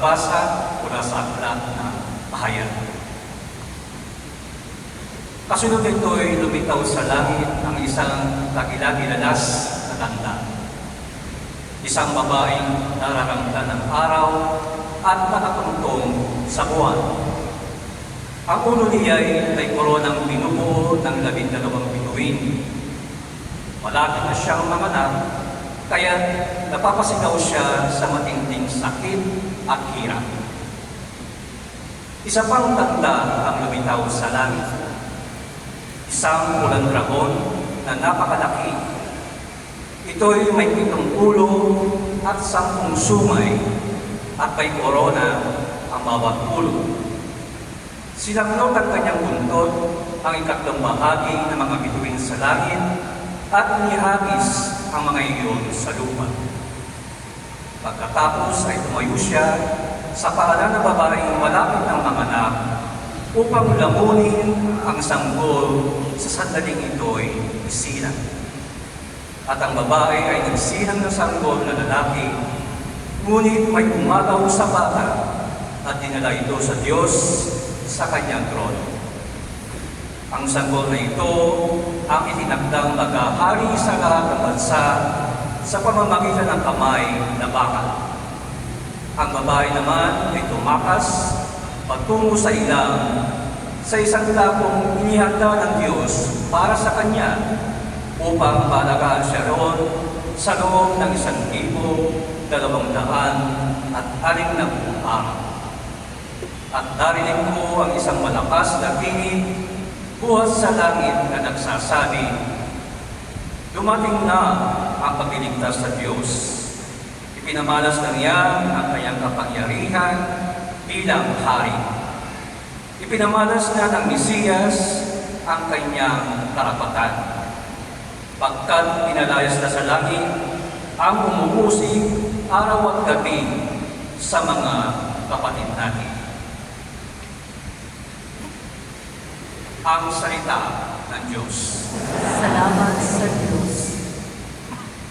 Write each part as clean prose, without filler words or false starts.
pagbasa mula sa aklat na Pahayag. Kasunod nito ay lumitaw sa langit ang isang kagilagilalas na tanda. Isang babaeng nararamdaman ng araw at nakatungtong sa buwan. Ang ulo niya ay may koronang binubuo ng 12 bituin. Malapit na siyang manganak, kaya napapasigaw siya sa matinding sakit at hirap. Isa pang tanda ang lumitaw sa langit. Isang pulang dragon na napakalaki. Ito'y may 7 ulo at 10 sungay at may korona ang bawat ulo. Sinaklot ang kanyang buntot ang ikatlong bahagi ng mga bituin sa langit at nihagis ang mga iyon sa lupa. Pagkatapos ay tumayo siya sa paanan ng babaeng malapit ng manganak upang lamunin ang sanggol sa sandaling ito'y isilang. At ang babae ay nagsilang ng sanggol na lalaki, ngunit may umagaw sa bata at dinala ito sa Diyos sa kanyang trono. Ang sanggol na ito ang itinakdang maghahari sa lahat ng bansa sa pamamagitan ng kamay na bakal. Ang babae naman ay tumakas patungo sa ilang sa isang lakong inihanda ng Diyos para sa kanya upang palagaan siya roon sa loob ng 1,260 araw. At narinig ko ang isang malakas na tinig buhat sa langit na nagsasabi, "Dumating na ang pagliligtas sa Diyos. Ipinamalas na niya ang kanyang kapangyarihan bilang hari. Ipinamalas na ng Mesiyas ang kanyang karapatan. Pagkat pinalayas na sa langit ang umuusig araw at gabi sa mga kapatid natin." Ang salita ng Diyos. Salamat sa Diyos. Hallelujah.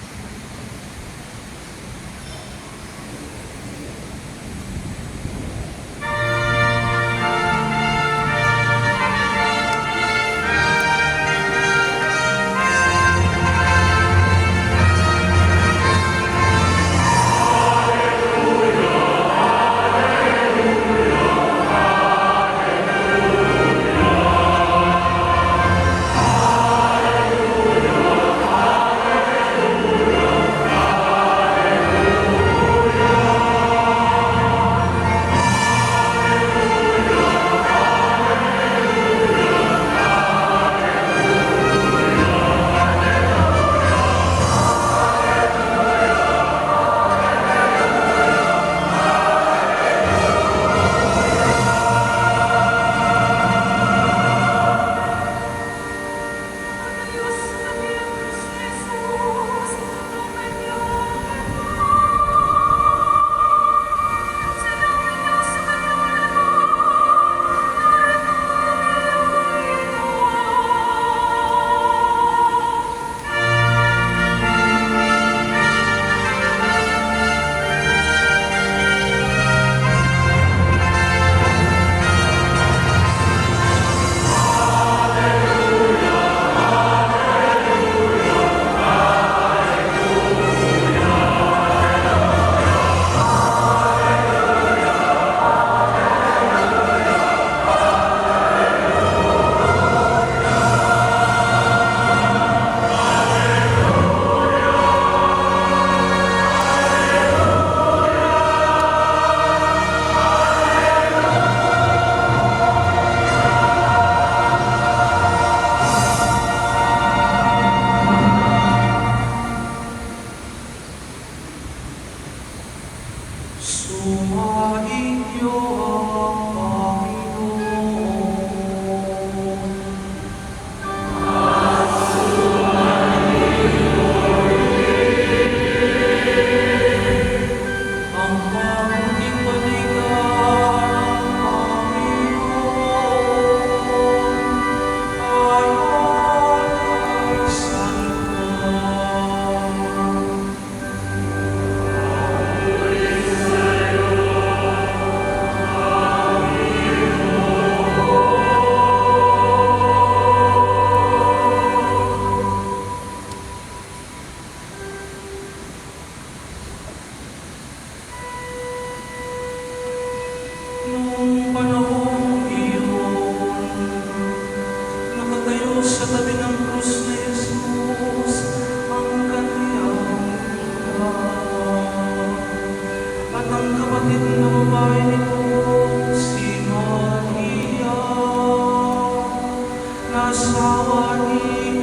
asawa ni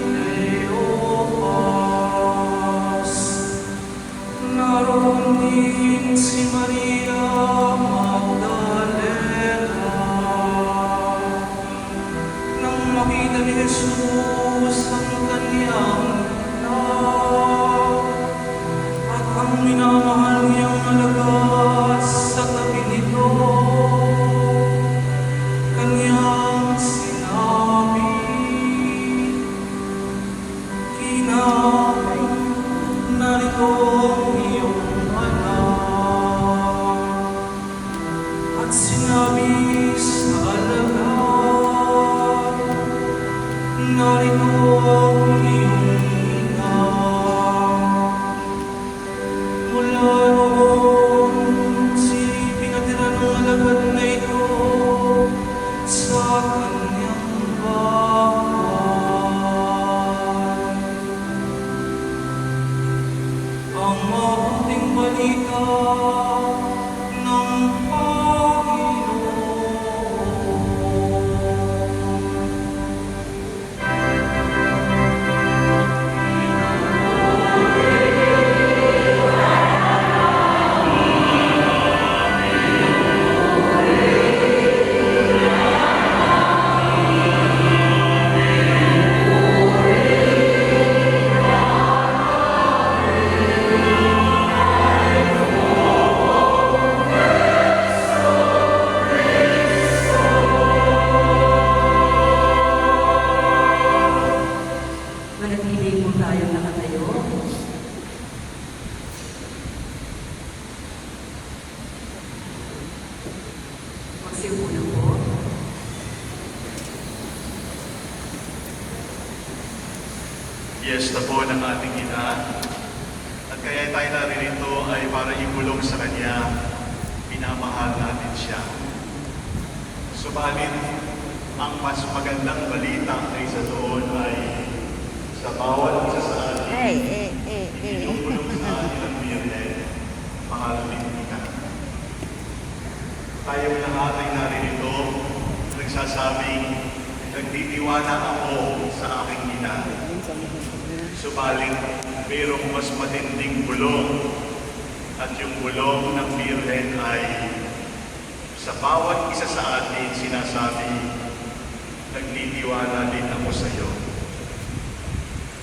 Cleopas. Naroon din si Maria Magdalena. Nang makita ni Jesus ang kanyang anak at ang minamahal niyang alagad sa tabi nito, kanyang sinabi, "Kinang, narito ang iyong anak." At sinabi sa alagad, "Narito ang iyong ina." Mula noon, pinatira ng alagad na ito sa kanyang bahay. Ang mabuting balita ng Panginoon. Manatili po tayo nakatayo. Magsiupo na po. Fiesta po ng ating ina, at kaya tayo naririto ay para ibulong sa Kanya, minamahal natin siya. Subalit, ang mas magandang balita kaysa doon ay sa bawat isa sa atin, ibulong sa atin ang Birhen, mahal din kita. Tayong lahat ay naririto, nagsasabing, nagtitiwala ako sa aking ina. Subalit, mayroong mas matinding bulong, at yung bulong ng Birhen ay sa bawat isa sa atin sinasabi, nagtitiwala din ako sa iyo.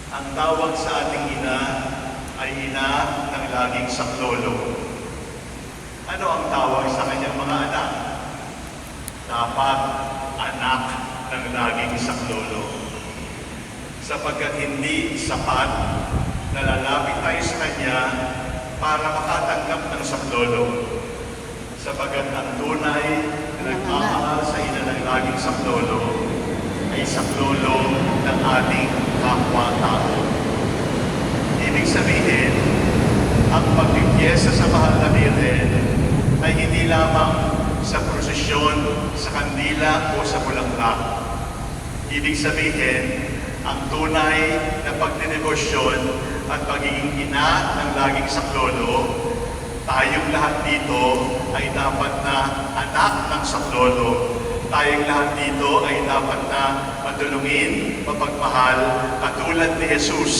Ang tawag sa ating ina ay ina ng laging saklolo. Ano ang tawag sa kanyang mga anak? Dapat anak ng laging saklolo. Sapagkat hindi sapat na lalapit tayo sa Kanya para makatanggap ng saklolo. Sapagkat ang tunay na nagmamahal sa ina ng laging saklolo ay saklolo ng ating kapwa-tao. Ibig sabihin, ang pagpipiyesa sa mahal na Birhen ay hindi lamang sa prosesyon, sa kandila o sa bulaklak. Ibig sabihin, ang tunay na pagdedebosyon at pagiging ina ng laging saklolo, tayong lahat dito ay dapat na anak ng saklolo. Tayong lahat dito ay dapat na matulungin, mapagmahal, katulad ni Jesus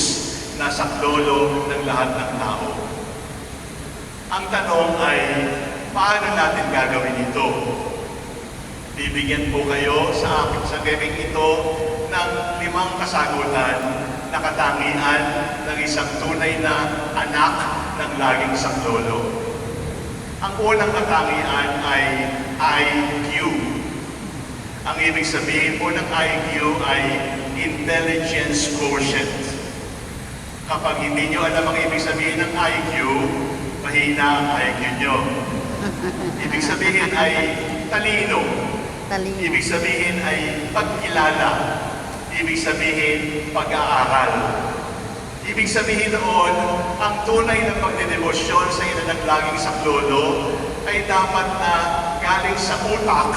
na saklolo ng lahat ng tao. Ang tanong ay, paano natin gagawin ito? Bibigyan po kayo sa gabing ito ng 5 kasagutan na katangian ng isang tunay na anak ng laging saklolo. Ang unang katangian ay IQ. Ang ibig sabihin po ng IQ ay Intelligence Quotient. Kapag hindi nyo alam ang ibig sabihin ng IQ, mahina ang IQ nyo. Ibig sabihin ay talino. Ibig sabihin ay pagkilala. Ibig sabihin pag-aaral. Ibig sabihin noon, ang tunay na pagdedebosyon sa ina ng laging saklolo ay dapat na galing sa utak.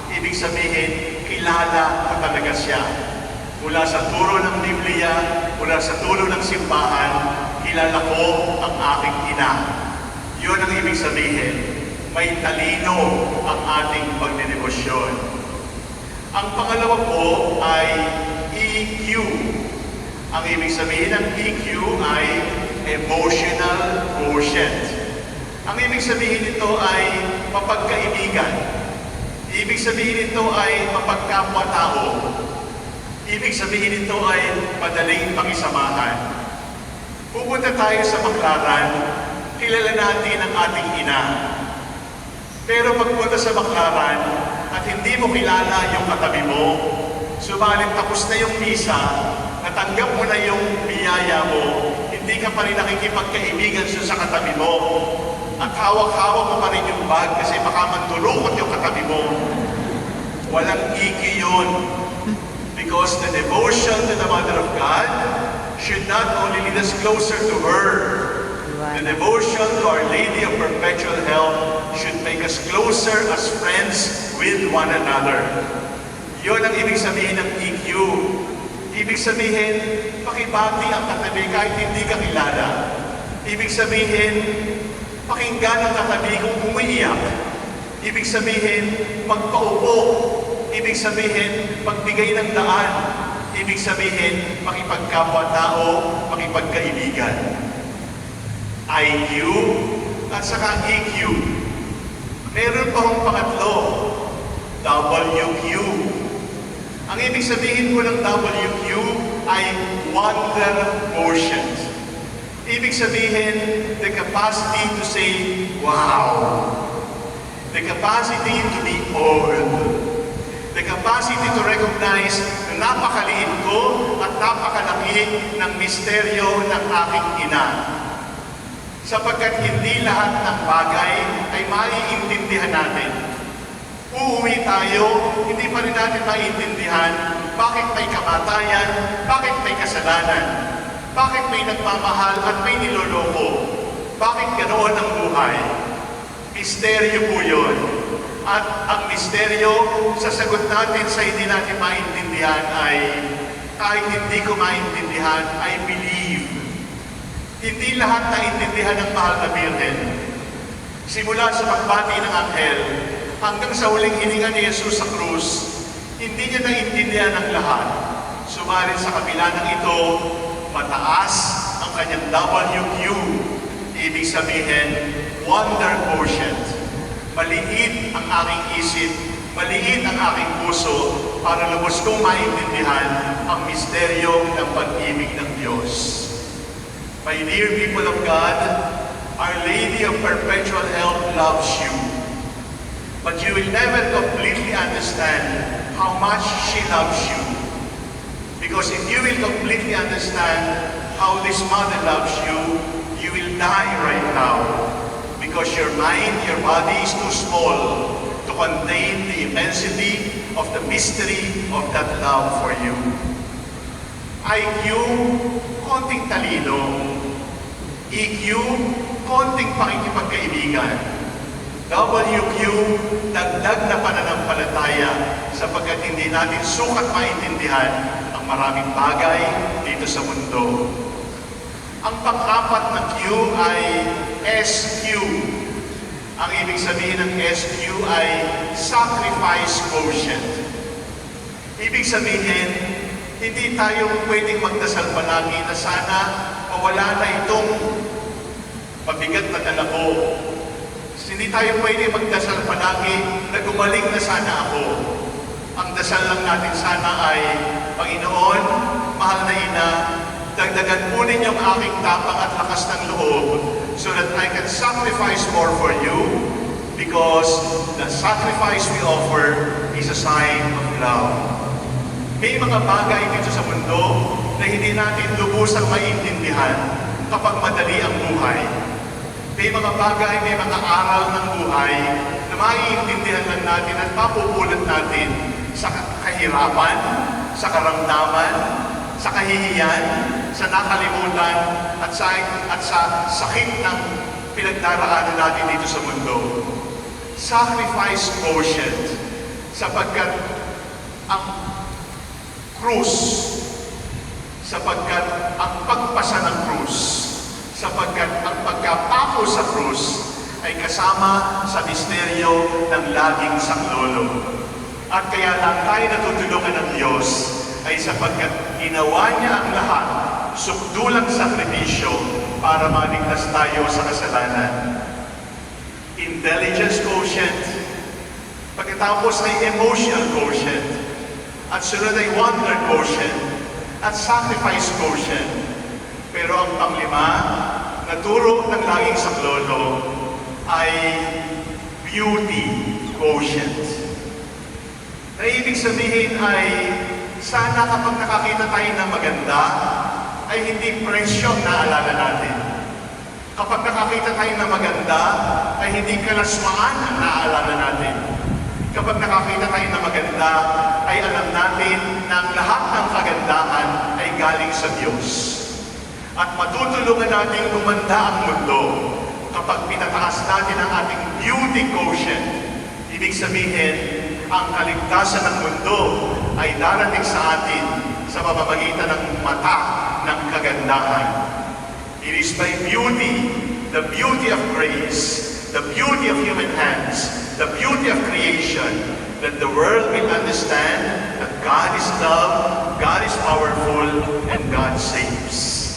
Ibig sabihin, kilala mo talaga siya. Mula sa turo ng Biblia, mula sa turo ng simbahan, kilala ko ang aking ina. Yun ang ibig sabihin. May talino ang ating pagdedebosyon. Ang pangalawa po ay EQ. Ang ibig sabihin ng EQ ay emotional quotient. Ang ibig sabihin nito ay mapagkaibigan. Ibig sabihin nito ay mapagkapwa-tao. Ibig sabihin nito ay madaling pakisamahan. Pupunta tayo sa Baclaran, kilala natin ang ating ina. Pero pagpunta sa Baclaran at hindi mo kilala yung katabi mo, subalit tapos na yung misa, natanggap mo na yung biyaya mo, hindi ka pa rin nakikipagkaibigan sa katabi mo. At hawak-hawak mo pa rin yung bag kasi baka mandulukot yung katabi mo. Walang iki yun. Because the devotion to the Mother of God should not only lead us closer to her, the devotion to Our Lady of Perpetual Help should make us closer as friends with one another. Yun ang ibig sabihin ng EQ. Ibig sabihin, pakibati ang katabi kahit hindi ka kilala. Ibig sabihin, pakinggan ang katabi kung umiiyak. Ibig sabihin, magpaupo. Ibig sabihin, magbigay ng daan. Ibig sabihin, makipagkapwa-tao, makipagkaibigan. IQ at saka EQ. Meron pa akong pangatlo, WQ. Ang ibig sabihin po ng WQ ay wonder quotient. Ibig sabihin, the capacity to say, wow. The capacity to be awed. The capacity to recognize na napakaliit ko at napakalaki ng misteryo ng aking ina. Sapagkat hindi lahat ng bagay ay maiintindihan natin. Uuwi tayo, hindi pa rin natin maiintindihan bakit may kamatayan, bakit may kasalanan, bakit may nagmamahal at may niloloko, bakit ganoon ang buhay. Misteryo po yun. At ang misteryo, sasagot natin sa hindi natin maintindihan ay, kahit hindi ko maintindihan, I believe. Hindi lahat naintindihan ng mahal na Birhen. Simula sa pagbati ng anghel, hanggang sa huling hininga ni Jesus sa krus, hindi niya naintindihan ang lahat. Subalit sa kabila ng ito, mataas ang kanyang WQ. Ibig sabihin, wonder quotient. Maliit ang aking isip, maliit ang aking puso para lubos kong maintindihan ang misteryo ng pag-ibig ng Diyos. My dear people of God, Our Lady of Perpetual Help loves you. But you will never completely understand how much she loves you. Because if you will completely understand how this mother loves you, you will die right now. Because your mind, your body is too small to contain the immensity of the mystery of that love for you. IQ, konting talino. EQ, konting pakikipagkaibigan. WQ, dagdag na pananampalataya sapagkat hindi natin sukat maintindihan ang maraming bagay dito sa mundo. Ang pang-apat na Q ay SQ. Ang ibig sabihin ng SQ ay sacrifice quotient. Ibig sabihin, hindi tayo pwedeng magdasal palagi na sana mawala na itong mabigat na dala ko. Hindi tayo pwedeng magdasal palagi na gumaling na sana ako. Ang dasal lang natin sana ay, Panginoon, mahal na ina, dagdagan po ninyong aking tapang at lakas ng loob so that I can sacrifice more for you because the sacrifice we offer is a sign of love. May mga bagay dito sa mundo na hindi natin lubusang maintindihan kapag madali ang buhay. May mga bagay, may mga aral ng buhay na maiintindihan lang natin at mapupulot natin sa kahirapan, sa karamdaman, sa kahihiyan, sa nakalimutan, at sa sakit ng pinagdaraanan natin dito sa mundo. Sacrifice quotient, sapagkat ang krus, sapagkat ang pagpasa ng krus, sapagkat ang pagkapako sa krus ay kasama sa misteryo ng laging saklolo. At kaya lang tayo natutulungan ng Diyos ay sapagkat ginawa niya ang lahat sukdulang sakripisyo para maligtas tayo sa kasalanan. Intelligence quotient, pagkatapos ay emotional quotient, at sunod ay wonder quotient, at sacrifice quotient. Pero ang panglima, na turo ng laging saklolo, ay beauty quotient. Na ibig sabihin ay, sana kapag nakakita tayo ng maganda, ay hindi presyo ang naalala natin. Kapag nakakita tayo ng maganda, ay hindi kalaswaan ang naalala natin. Kapag nakakita tayo ng maganda, ay alam natin na ang lahat ng kagandahan ay galing sa Diyos. At matutulungan natin lumanda ang mundo kapag pinataas natin ang ating beauty quotient. Ibig sabihin, ang kaligtasan ng mundo ay darating sa atin sa pamamagitan ng mata ng kagandahan. It is by beauty, the beauty of grace, the beauty of human hands, the beauty of creation, that the world will understand that God is love, God is powerful, and God saves.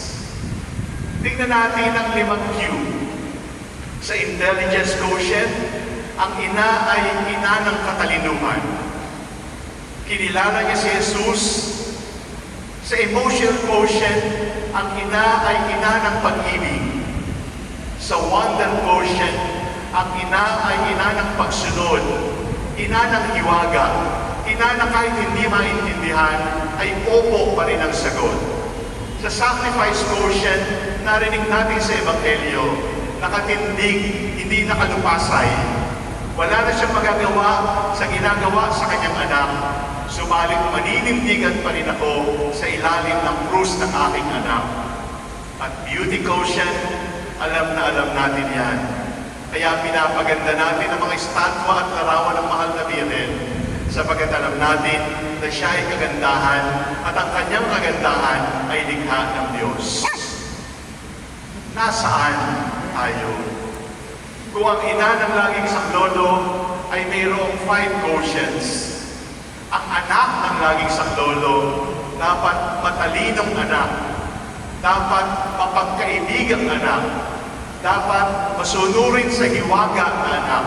Tingnan natin ang 5 Q. Sa intelligence quotient, ang ina ay ina ng katalinuhan. Kinilala niya si Jesus. Sa emotional quotient, ang ina ay ina ng pag-ibig. Sa wonder quotient, ang ina ay ina ng pagsunod, ina ng hiwaga, ina na kahit hindi maintindihan, ay opo pa rin ang sagot. Sa sacrifice quotient, narinig natin sa Ebanghelyo, nakatindig, hindi nakalupasay. Wala na siyang magagawa sa ginagawa sa kanyang anak. Subalit maninindigan pa rin ako sa ilalim ng krus ng aking anak. At beauty quotient, alam na alam natin yan. Kaya pinapaganda natin ang mga estatwa at larawan ng mahal na Birhen, sapagkat alam natin na siya ay kagandahan at ang kanyang kagandahan ay likha ng Diyos. Nasaan tayo? Kung ang ina ng laging saklolo ay mayroong 5 quotients, ang anak ng laging saklolo dapat matalinong anak, dapat mapagkaibigang anak, dapat masunurin sa hiwaga na anak,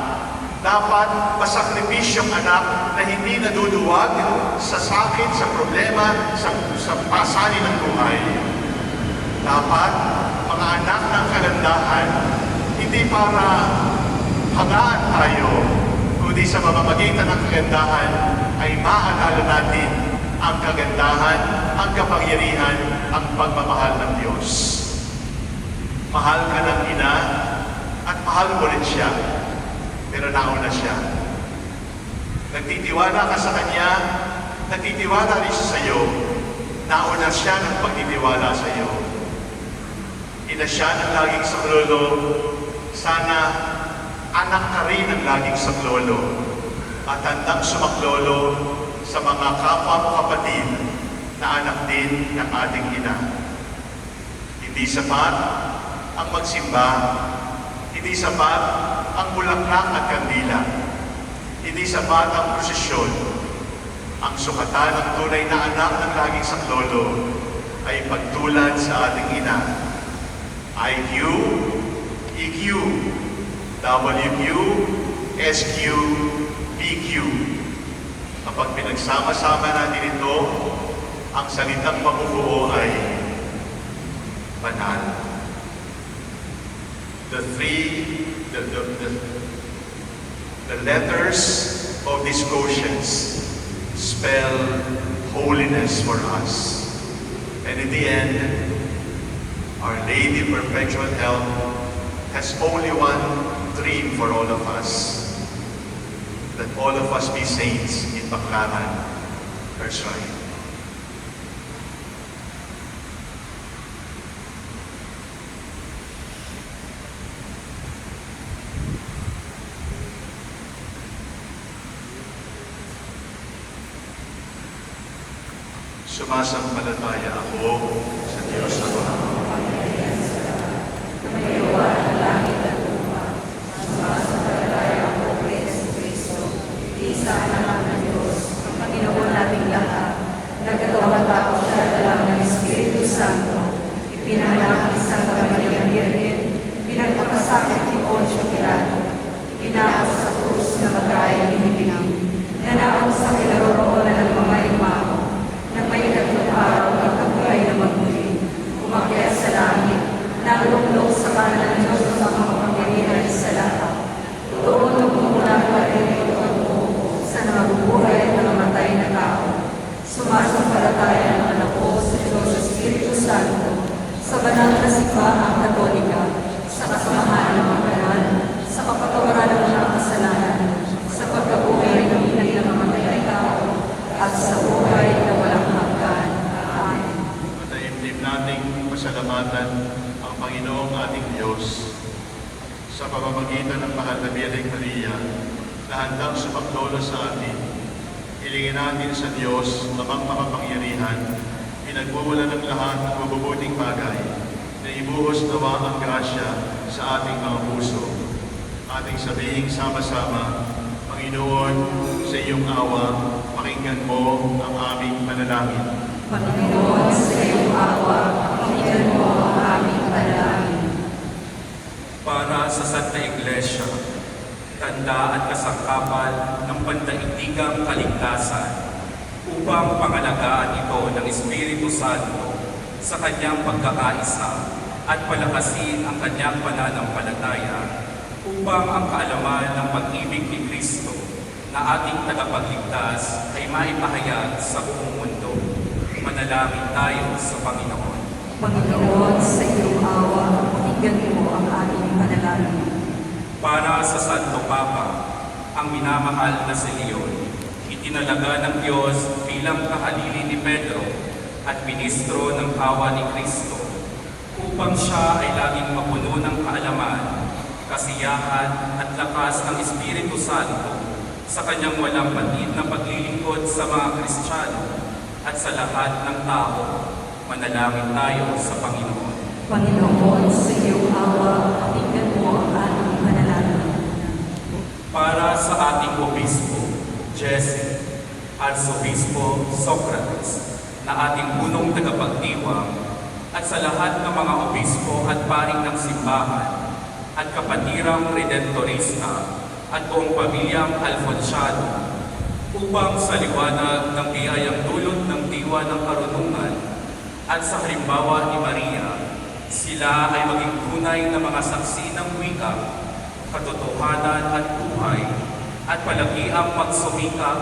dapat masakripisyong anak na hindi naduduwag sa sakit, sa problema, sa pasanin ng buhay. Dapat mga anak ng kagandahan, hindi para hangaan tayo, kundi sa pamamagitan ng kagandahan ay maalala natin ang kagandahan, ang kapangyarihan, ang pagmamahal ng Diyos. Mahal ka ng ina at mahal mo rin siya, pero nauna siya. Nagtitiwala ka sa Kanya, nagtitiwala rin siya sa iyo, nauna siya ng pagtitiwala sa iyo. Ina siya ng laging saklolo, sana anak ka rin ng laging saklolo at handang sumaklolo sa mga kapwa mo kapatid na anak din ng ating ina. Hindi sapat ang magsimba, hindi sapat ang bulaklak at kandila, hindi sapat ang prosesyon. Ang sukatan ng tunay na anak ng laging saklolo ay pagtulad sa ating ina. IQ, EQ, WQ, SQ, PQ. Kapag pinagsama-sama natin ito, ang salitang mabubuo ay banal. The letters of these quotients spell holiness for us. And in the end, Our Lady of Perpetual Help has only one dream for all of us, that all of us be saints in Baclaran, her shrine. Sumasampalataya ako sa Diyos Ama. Panginoon nating lahat, nagkatawang tao sa dalang ng Espiritu Santo, pinanalaki sa Kabalyang Birgen, pinagpapasakit ni Poncio Pilato, ginao sa krus na magay binibinang, nanaon sa kinaroroonan ng mga imao, na may tatlong araw at tagumpay na magmuli, umakyat sa langit, nalulong sa kanan ng Diyos sa mga pamilihan sa lahat. Doon nagmumula pa rin ito at buo sa nabubuhay at namatay na tao. Sumasampalataya ng anak ko sa Diyos sa Espiritu Santo, sa banal na simbahang Katolika, sa kasamahan ng mga banal, sa kapatawaran ng mga kasalanan, sa pagkabuhay ng pinagnamatay na tao, at sa buhay na walang hanggan. Amen. Mataimtim nating pasalamatan ang Panginoong ating Diyos sa pamamagitan ng mahal na Birheng Maria na handang sumaklolo sa atin. Hilingin natin sa Diyos na makapangyarihan, pinagmumula ng lahat ng mabubuting bagay, na ibuhos nawa ang grasya sa ating mga puso. Ating sabihing sama-sama, Panginoon, sa iyong awa, pakinggan mo ang aming panalangin. Panginoon, sa iyong awa, pakinggan mo ang aming panalangin. Para sa Santa Iglesia, tanda at kasangkapan ng pandaigdigang kaligtasan upang pangalagaan ito ng Espiritu Santo sa kanyang pagkakaisa at palakasin ang kanyang pananampalataya upang ang kaalaman ng pag-ibig ni Kristo na ating tagapagligtas ay maipahayag sa buong mundo. Manalangin tayo sa Panginoon. Panginoon, sa iyong awa, pakinggan mo ang aming panalangin. Para sa Santo Papa, ang minamahal na si Leon, itinalaga ng Diyos bilang kahalili ni Pedro at ministro ng awa ni Kristo, upang siya ay laging mapuno ng kaalaman, kasiyahan at lakas ng Espiritu Santo sa kanyang walang batid na paglilingkod sa mga Kristiyano at sa lahat ng tao. Manalangin tayo sa Panginoon. Panginoon, sa iyong awa, pakinggan mo ang aming panalangin. Para sa ating Obispo, Jesse, Arsobispo Socrates, na ating punong tagapagdiwang, at sa lahat ng mga obispo at paring ng simbahan, at kapatirang redentorista, at buong pamilyang Alfonsiano, upang sa liwanag ng biyayang dulot ng diwa ng karunungan, at sa halimbawa ni Maria, sila ay maging tunay na mga saksi ng wika, katotohanan at buhay, at palagi ang magsumikap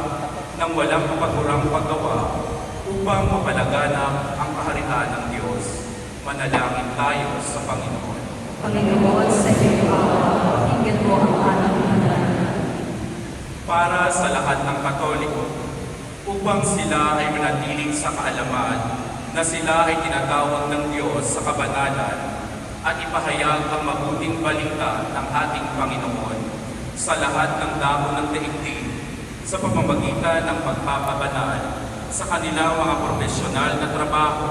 ng walang mapagurang paggawa upang mapalaganap ang kaharian ng Diyos. Manalangin tayo sa Panginoon. Panginoon, sa iyong awa, pakinggan mo ang aming panalangin. Para sa lahat ng Katoliko, upang sila ay manatiling sa kaalaman na sila ay tinatawag ng Diyos sa kabanalan at ipahayag ang mabuting balita ng ating Panginoon sa lahat ng dako ng daigdig sa pamamagitan ng pagpapabanal sa kanilang mga profesional na trabaho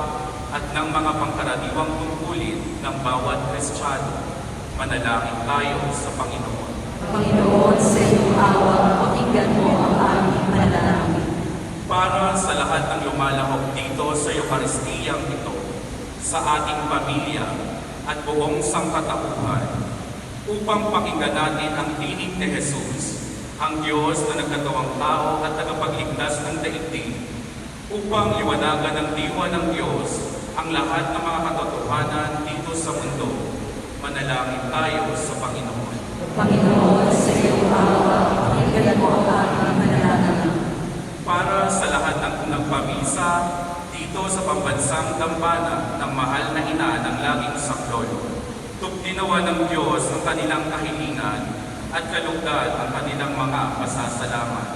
at ng mga pangkaraniwang tungkulin ng bawat Kristiyano. Manalangin tayo sa Panginoon. Panginoon, sa iyong awa, pakinggan mo ang aming panalangin. Para sa lahat ng lumalahok dito sa Eukaristiyang ito, sa ating pamilya at buong sangkatauhan, upang pakinggan natin ang tinig ni Jesus, ang Diyos na nagkatawang tao at tagapagligtas ng daigdig, upang liwanagan ng diwa ng Diyos ang lahat ng mga katotohanan dito sa mundo. Manalangin tayo sa Panginoon. Panginoon, sa iyong awa, pakinggan mo ang aming panalangin. Para sa lahat ng nagpamisa dito sa pambansang dambana ng mahal na ina ng laging saklolo, tugtinawa ng Diyos ang kanilang kahilingan at kalugdan ang kanilang mga pasasalamat.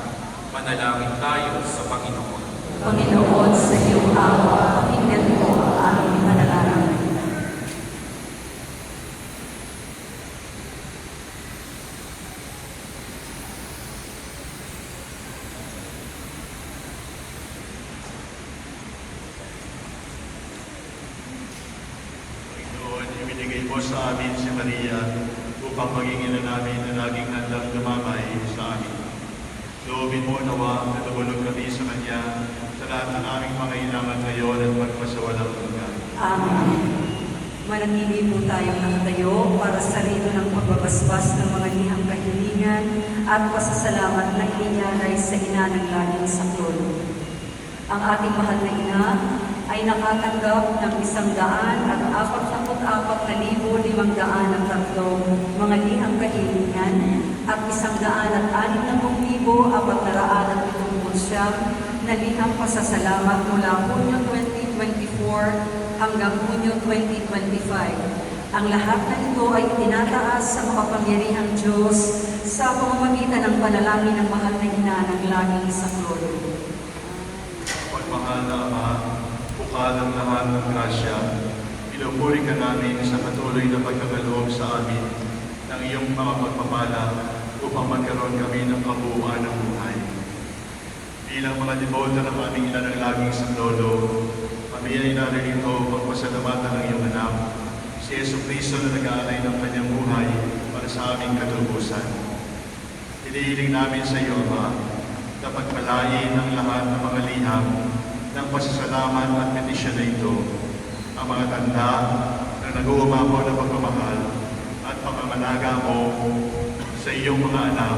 Manalangin tayo sa Panginoon. Panginoon, sa iyong awa, pakinggan mo ang aming panalangin. Panginoon, ibinigay mo sa amin si Maria upang maging ina namin na laging handang dumamay sa amin. Loobin mo nawa na lumulog kami sa Kanya sa lahat ng aming pangailangan ngayon at magpasawalang hanggan. Amen. Manatili po tayong nakatayo para sa rito ng pagbabasbas ng mga liham kahilingan at pasasalamat na ininyalay sa ina ng laging saklolo. Ang ating mahal na ina ay nakatanggap ng 144,503 mga liham kahilingan at 160,470 na liham pasasalamat mula Hunyo 2024 hanggang Hunyo 2025. Ang lahat na ito ay tinataas sa makapangyarihang Diyos sa pamamagitan ng panalangin ng mahal na ina ng laging saklolo. Pagmahal na Ama, bukal ang lahat ng grasya, pinupuri ka namin sa patuloy na pagkakaloob sa amin ng iyong mga pagpapala upang magkaroon kami ng kabuuan ng buhay. Bilang mga deboto ng aming ina ng laging saklolo, kami ay naririto pagpasalamatan ng iyong anak, si Jesucristo na nag-aalay ng kanyang buhay para sa aming katubusan. Hinihiling namin sa iyo, Ama, na pagpalain ang lahat ng mga liham ng pasasalamat at petisyon na ito, ang mga tanda na nag-uumapaw na pagmamahal at pangangalaga mo sa iyong mga anak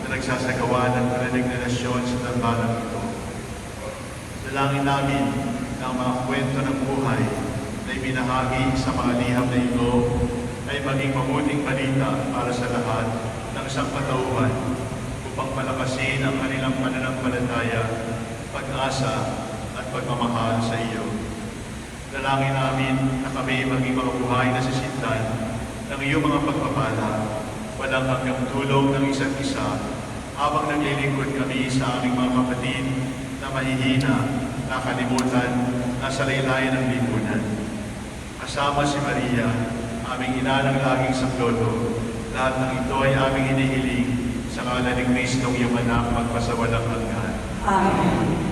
na nagsasagawa ng relasyon sa tambalang ito. Dalangin namin na ang mga kwento ng buhay na ibinahagi sa mga liham na ito ay maging mabuting balita para sa lahat ng sangkatauhan upang palakasin ang kanilang pananampalataya, pag-asa at pagmamahal sa iyo. Dalangin namin na kami maging mabuhay na sisintan ng iyong mga pagpapala, walang hanggang tulong ng isa't isa habang naglilingkod kami sa aming mga kapatid na mahihina, nakalimutan, nasa laylayan ng lipunan. Kasama si Maria, aming ina ng laging saklolo, lahat ng ito ay aming hinihiling sa ngalan ni Kristong iyong anak magpasawalang hanggan. Amen.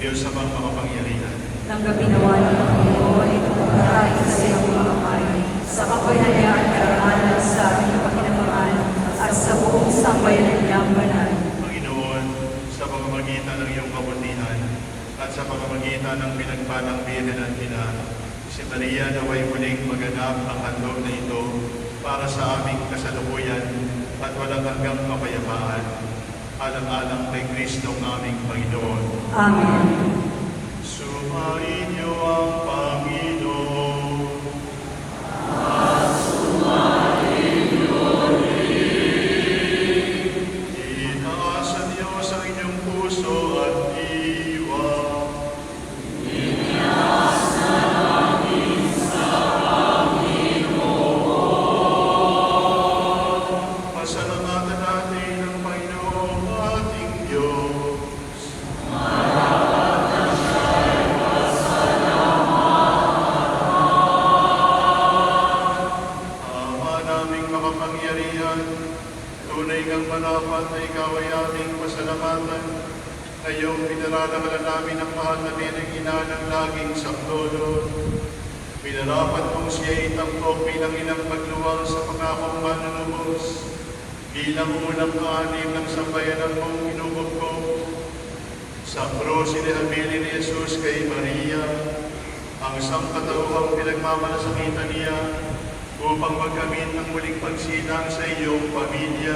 Diyos sa mga makapangyarihan. Tanggapin nawa ng Panginoon itong pagkain sa iyong mga kamay, sa kapangyarihan at karangalan sa aming kapakinabangan at sa buong sambayanan niyang banal. Panginoon, sa pamamagitan ng iyong kabutihan at sa pamamagitan ng pinagpalang Birhen at Ina, si Maria naway muling maganap ang handog na ito para sa aming kasalukuyan at walang hanggang kapayapaan. Alang-alang kay Kristo ang aming Panginoon. Amen. Sumayin niyo ang Panginoon. Itaasan niyo sa inyong puso at diwa. Pasalamatan natin ang Panginoong ating Diyos. Ama naming makapangyarihan, tunay kang manapat na ikaw ay aming pasalamatan. Ngayong pinaralaman namin ang mahal na Birheng Ina ng laging saklolo. Pinarapat mong siya itampok bilang inang pagluwang sa pangakong manunubos. Bilang unang anim ng sambayanan mong inubog. Sa krus inihabili ni Jesus kay Maria, ang sangkatauhang pinagmamalasakitan niya upang magkamit ng muling pagsilang sa iyong pamilya.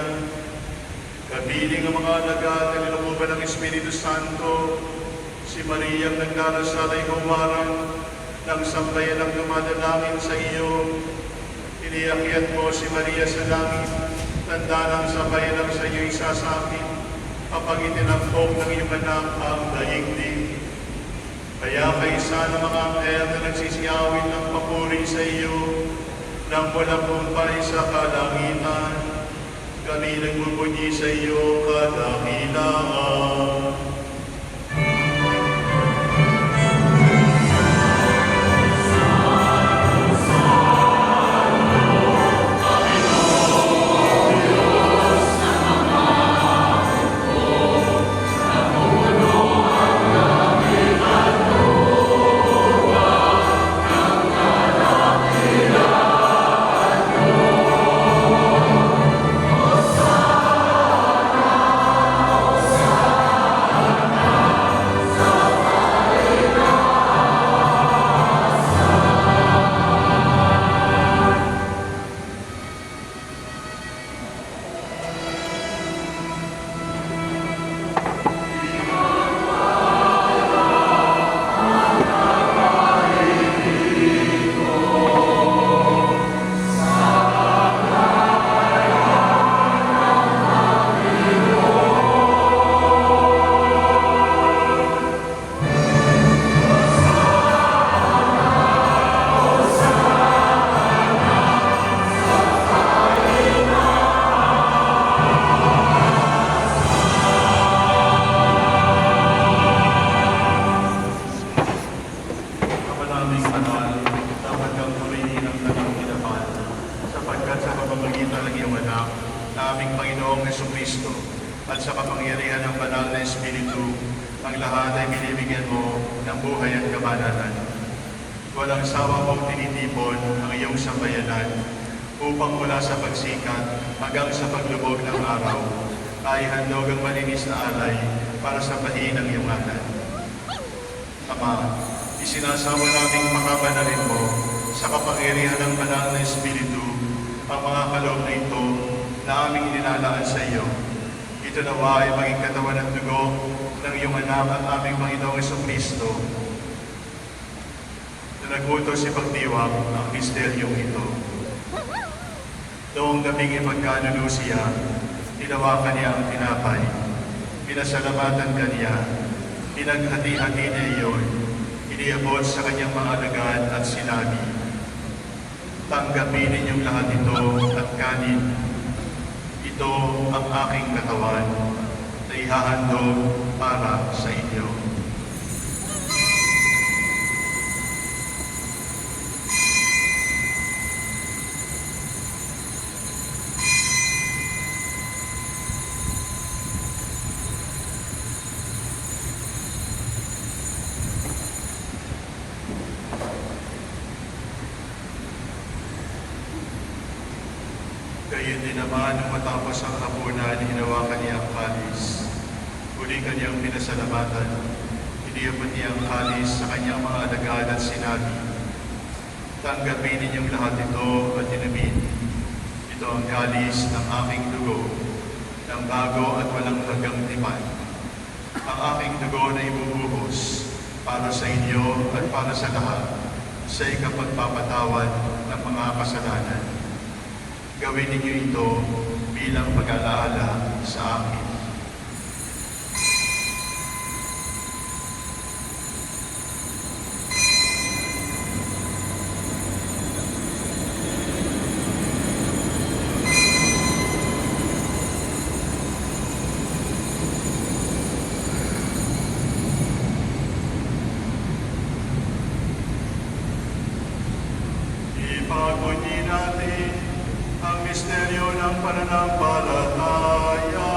Kapiling ang mga alagad na nilukuban ng Espiritu Santo, si Maria ang nagdarasal ay humarang ng sambayan ng dumadalangin sa iyo. Iniakyat mo si Maria sa langit, tanda ng sambayan ng sa iyo isasapit, kapag itinampok ng iyong anak ang daigdig. Kaya kaisa ng mga anghel na nagsisiyawin ng papuri sa iyo, nang walang kumpay sa kalangitan, kami nagpupunyi sa iyo kadakilaan. at sa kapangyarihan ng banal na Espiritu, ang lahat ay binibigyan mo ng buhay at kabanalan. Walang sawa mong tinitipon ang iyong sambayanan upang mula sa pagsikat hanggang sa paglubog ng araw ay handog ang malinis na alay para sa bahin ng iyong ngalan. Ama, isinasawa naming makabanalin mo sa kapangyarihan ng banal na Espiritu ang mga kaloob na ito na aming inilalaan sa iyo. Ito nawa ay maging katawan at dugo ng iyong anak at aming Panginoong Jesucristo na nagutos ipagdiwang ang misteryong ito. Noong gabing ipagkanuno siya, tinawakan niya ang tinapay, pinasalamatan kaniya, pinaghati-hati niya iyon, iniabot sa kanyang mga alagad at sinabi, "Tanggapin ninyong lahat ito at kanin. Ito ang aking katawan na ihahandog para sa inyo." din naman nung matapos ang hapunan, hinawakan niya ang kalis. Muli kanyang pinasalamatan. Iniyabot niya ang kalis sa kanyang mga alagad at sinabi, "Tanggapin ninyong lahat ito at inumin. Ito ang kalis ng aking dugo, ng bago at walang hanggang tipan. Ang aking dugo na ibubuhos para sa inyo at para sa lahat sa ikapagpapatawad ng mga kasalanan. Gawin ninyo ito bilang pag-alaala sa akin." Ipagpunyi natin ang misteryo ng pananampalataya.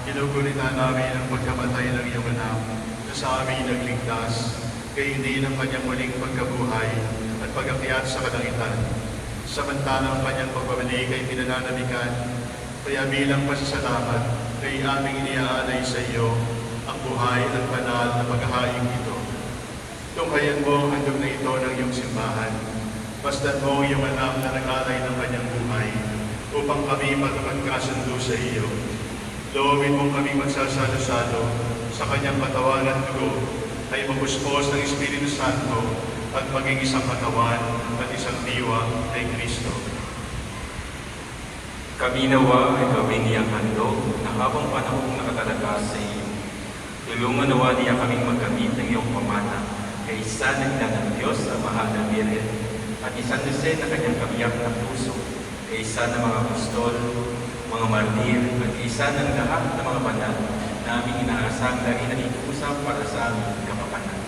Ginugulita namin ang pagkamatay ng iyong anak na sa amin nagligtas, kay hindi ng kanyang muling pagkabuhay at pag-akyat sa kalangitan. Samantalang kanyang pagbabalik ay pinananalikan, kaya bilang pasasalamat kay aming iniaalay sa iyo ang buhay at banal na paghahaing ito. Tunghayan mo ang handog na ito ng iyong simbahan. Bastan mo iyong anak na nag-alay ng kanyang buhay upang kami magkasundo sa iyo. Loobin mong kami magsasalo-salo sa kanyang katawan at dugo ay mapuspos ng Espiritu Santo at maging isang katawan at isang diwa kay Kristo. Kami nawa ay gawin niyang handog na habang panahong nakatalaga sa iyo. Tulungan nawa niya kaming magkamit ng iyong pamana kay isa na ina ng Diyos ang mahal na Birhen at isang Jose na kanyang kabiyak na puso kay isa ng mga apostol, mga martir at isa ng lahat ng mga banal na aming inaasang lagi nakikusap para sa aming kapakanan.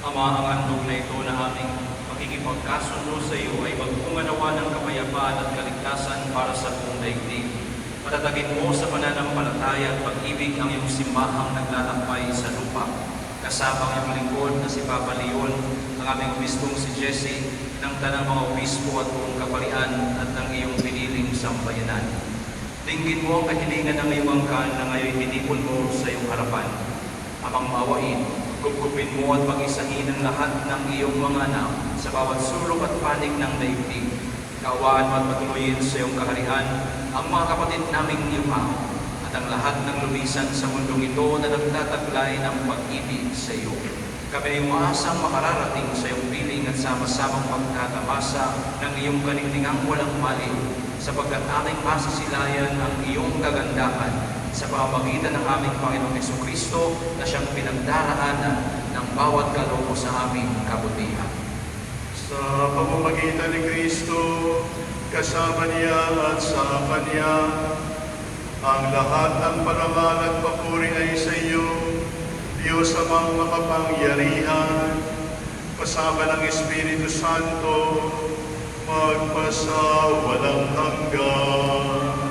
Ama, ang handog na ito na aming makikipagkasundo sa iyo ay magpunganawa ng kapayapaan at kaligtasan para sa buong daigdig. Patatagin mo sa pananampalataya at pag-ibig ang iyong simbahang naglalakbay sa lupa. Kasama ang iyong lingkod na si Papa Leon, ang aming obispong si Jesse, ng tanang mga obispo at buong kaparian at ng iyong piniling sambayanan. Dinggin mo ang kahilingan ng iyong angkan na ngayon hinipon mo sa iyong harapan. Amang maawain, gugupin mo at pag-isahin ang lahat ng iyong mga anak sa bawat sulok at panig ng daigdig. Kaawaan mo at patuloyin sa iyong kaharian ang mga kapatid naming yumaw at ang lahat ng lumisan sa mundong ito na nagtataglay ng pag-ibig sa iyo. Kami ay umaasang makararating sa iyong piling at sama-samang pagtatamasa ng iyong kanintingang walang mali, sapagkat aming masisilayan ang iyong kagandahan sa pamamagitan ng aming Panginoong Jesucristo na siyang pinagdaraanan ng bawat kaloob sa aming kabutihan. Sa pamamagitan ni Kristo, kasama niya at sa Kanya, ang lahat ng parangal at papuri ay sa iyo, Diyos amang makapangyarihan, kasama ng Espiritu Santo, magpasa walang hanggan.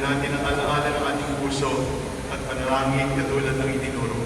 natin ang alaala ng ating puso at panalangin katulad ng itinuro.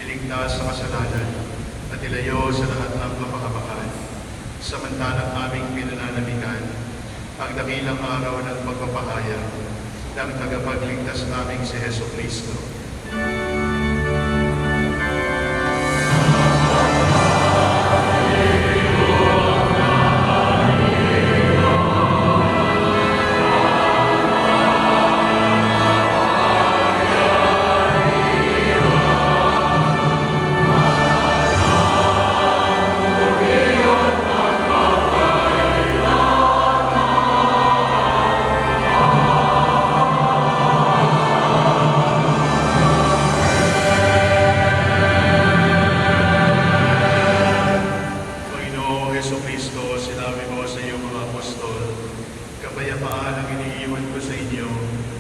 Iligtas sa kasalanan at ilayo sa lahat ng kapakabakan. Samantalang aming pinananaligan ang dakilang araw ng pagpapahayag ng tagapagligtas naming si Hesus Kristo. Kapayapaan ang iniiwan ko sa inyo,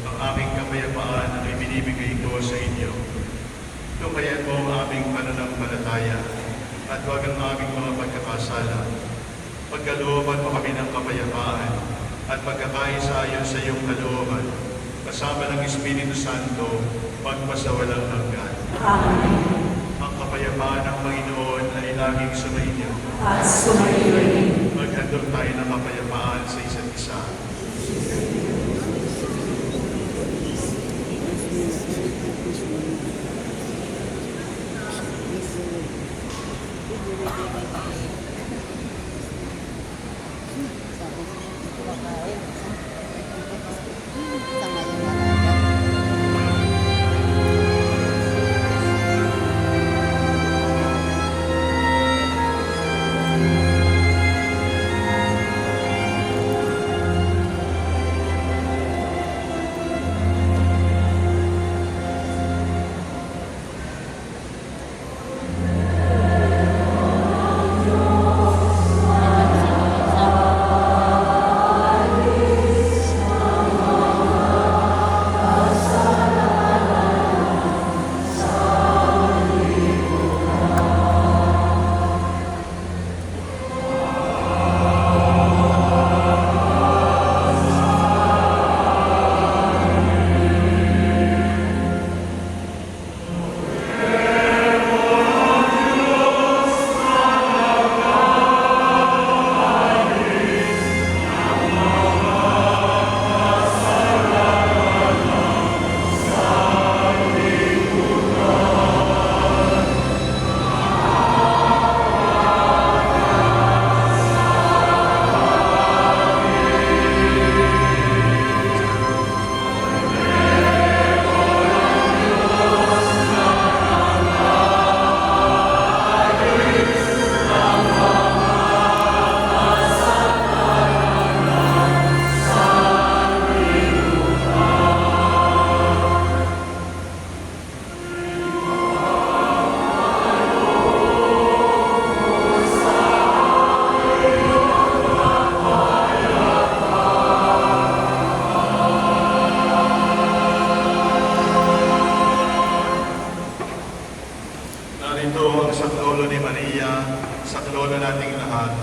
ang aming kapayapaan ang ibinibigay ko sa inyo. Tukayan mo ang aming pananampalataya at huwag ang aming mga pagkakasala. Pagkalooban mo kami ng kapayapaan at pagkakaisa ayon sa iyong kalooban, kasama ng Espiritu Santo, magpasawalang hanggan. Amen. Ang kapayapaan ng Panginoon ay laging sumainyo. At sumayo rin. Maghandog tayo ng kapayapaan sa isa't isa. saklolo nating lahat,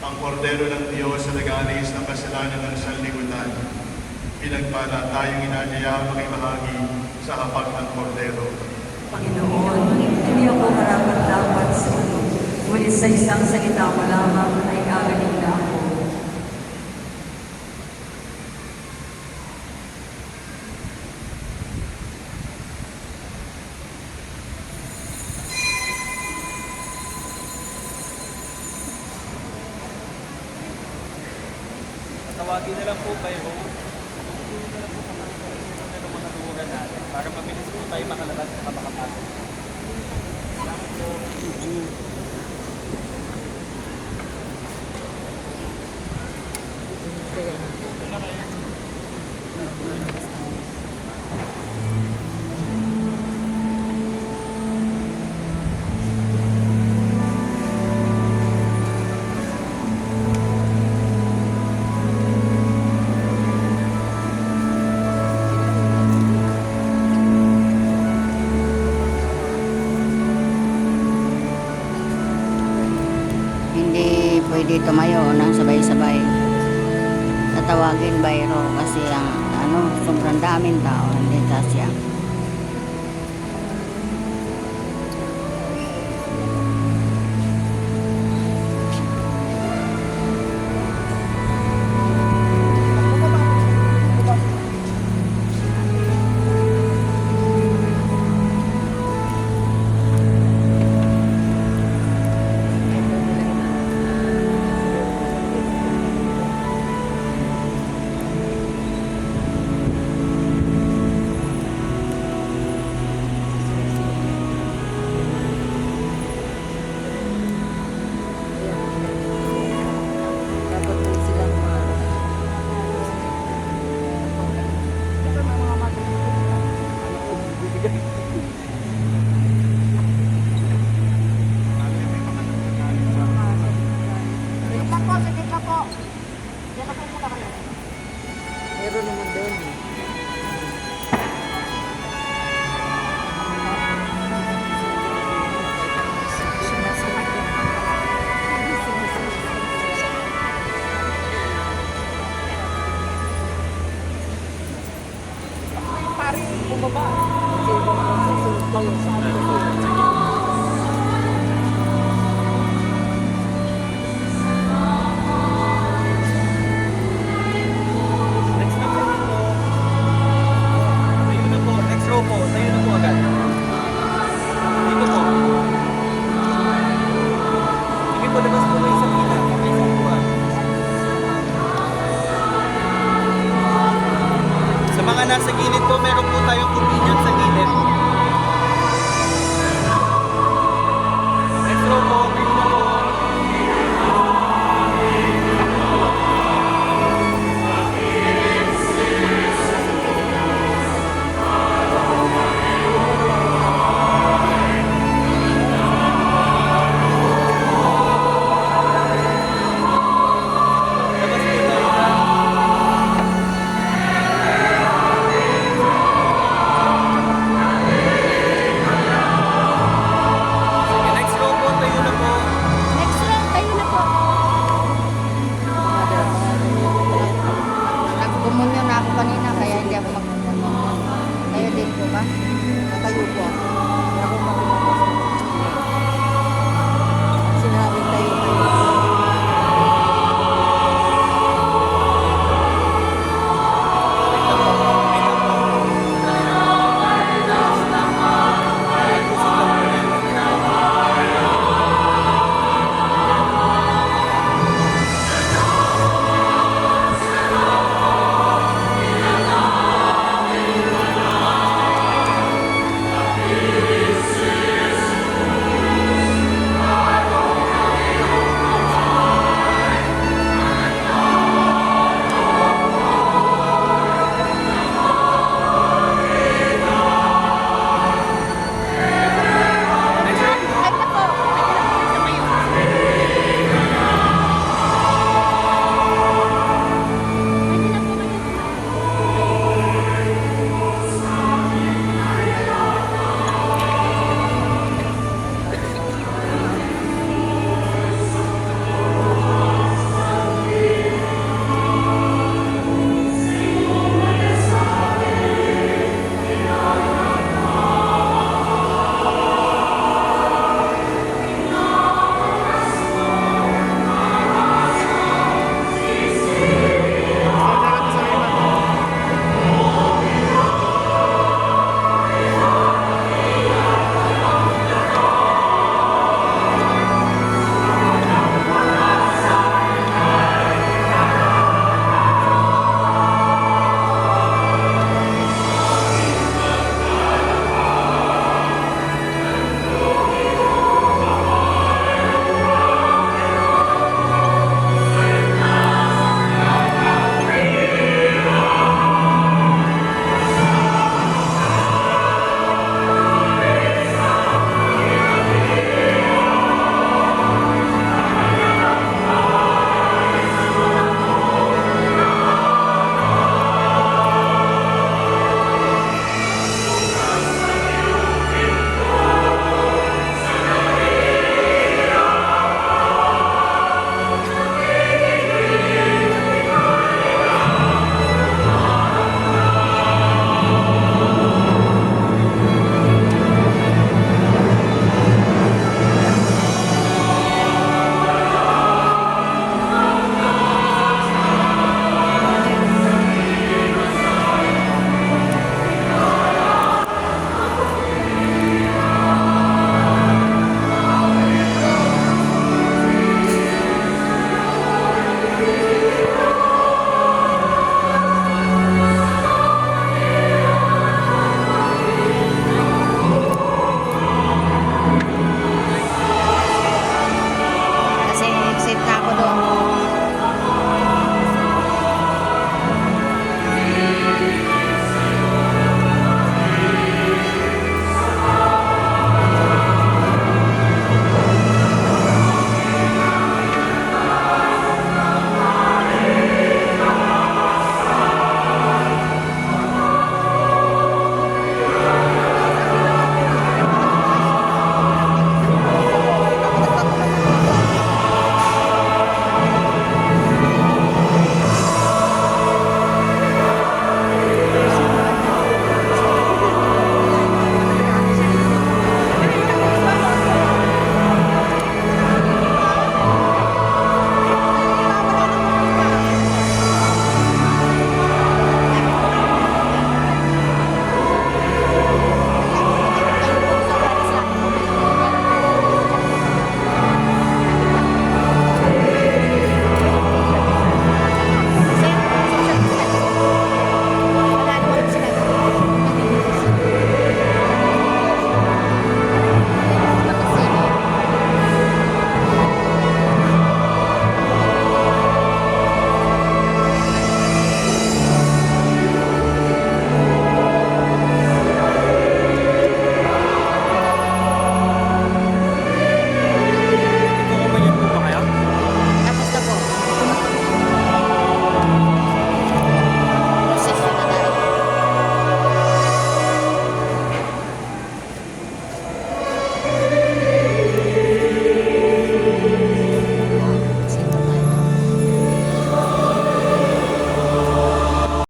ang kordero ng Diyos sa nag-aalis ng kasalanan ng sanlibutan. Pinagpala tayong inanyayang makibahagi sa hapag ng kordero. Panginoon, hindi ako karapat-dapat sa iyo, ngunit sa isang salita mo lamang ay gagaling na ako. Tawagin na lang po kayo. Tawagin na lang po kami ng mga lugar natin para mabilis po tayo makalabas at makapasok. Salamat po. Hindi pwede tumayo ng sabay-sabay. Tatawagin bayro kasi ang sobrang daming tao, hindi siya. Meron naman doon. Next na po. Tayo na po. Next row po. Tayo na po agad. Dito po. Sige po, labas po kayo sa pila. Okay, sa upuan. Sa mga nasa gilid po, meron po tayong opinion sa gilid. Next row po. Tayo na po. Labas po tayo. Sige, next row po. Tayo na po. Next round, tayo na po. Nagkumunyo na ako kanina kaya hindi ako magkumunyo. Kayo din po ba? Natayo po ako.